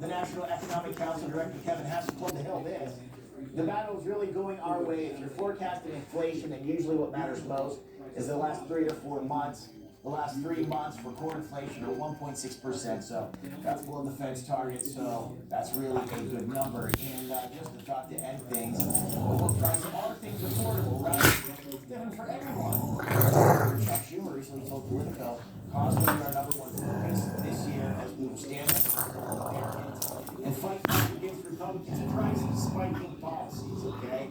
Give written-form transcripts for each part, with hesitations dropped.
the National Economic Council Director Kevin Hassel told the Hill this. The battle is really going our way. If you're forecasting inflation, then usually what matters most is the last 3 to 4 months. The last 3 months for core inflation are 1.6%, so that's below the Fed's target, so that's really a good number. And just a thought to end things, what price are things affordable, right? It's different for everyone. Chuck Schumer recently told Politico, costs will be our #1 focus this year as we will stand up for Americans and fight back against Republicans and prices spiking policies, okay?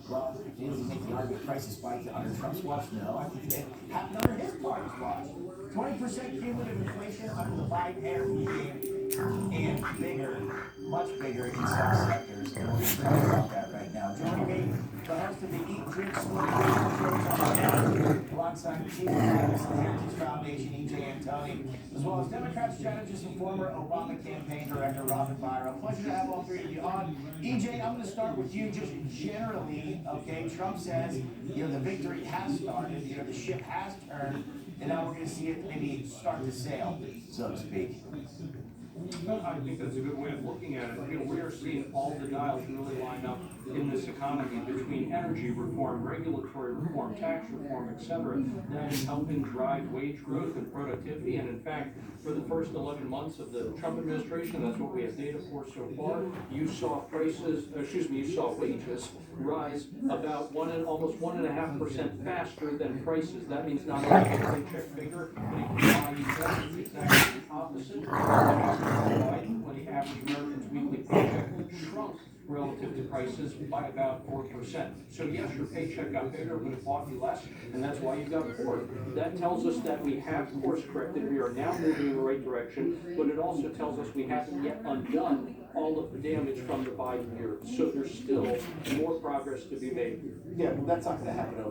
Well, did make the argument prices spiked under Trump's watch? No, I think it happened under his party's watch. 20% cumulative inflation under the Biden era regime, and bigger, much bigger in some sectors. And we're going to talk about that right now. Joining me, the host of the Eat, Drink, Smoke, shows alongside the Chief Economist of the Heritage Foundation, E.J. Antoni, as well as Democrat strategist and former Obama campaign director Robin Byro. Pleasure to have all three of you on. E.J., I'm going to start with you just generally. Okay, Trump says, the victory has started, the ship has turned, and now we're going to see it maybe start to sail, so to speak. Well, I think that's a good way of looking at it. We are seeing all the dials really line up in this economy between energy reform, regulatory reform, tax reform, etc. That is helping drive wage growth and productivity. And in fact, for the first 11 months of the Trump administration, that's what we have data for so far. You saw wages rise about almost 1.5% faster than prices. That means not only is the paycheck bigger, but it can buy you less. It's exactly the opposite. When the average American's weekly paycheck shrunk relative to prices by about 4%. So yes, your paycheck got bigger, but it bought you less, and that's why you got poor. That tells us that we have course corrected. We are now moving in the right direction, but it also tells us we haven't yet undone all of the damage from the Biden years. So there's still more progress to be made. Yeah, well, that's not going to happen overnight.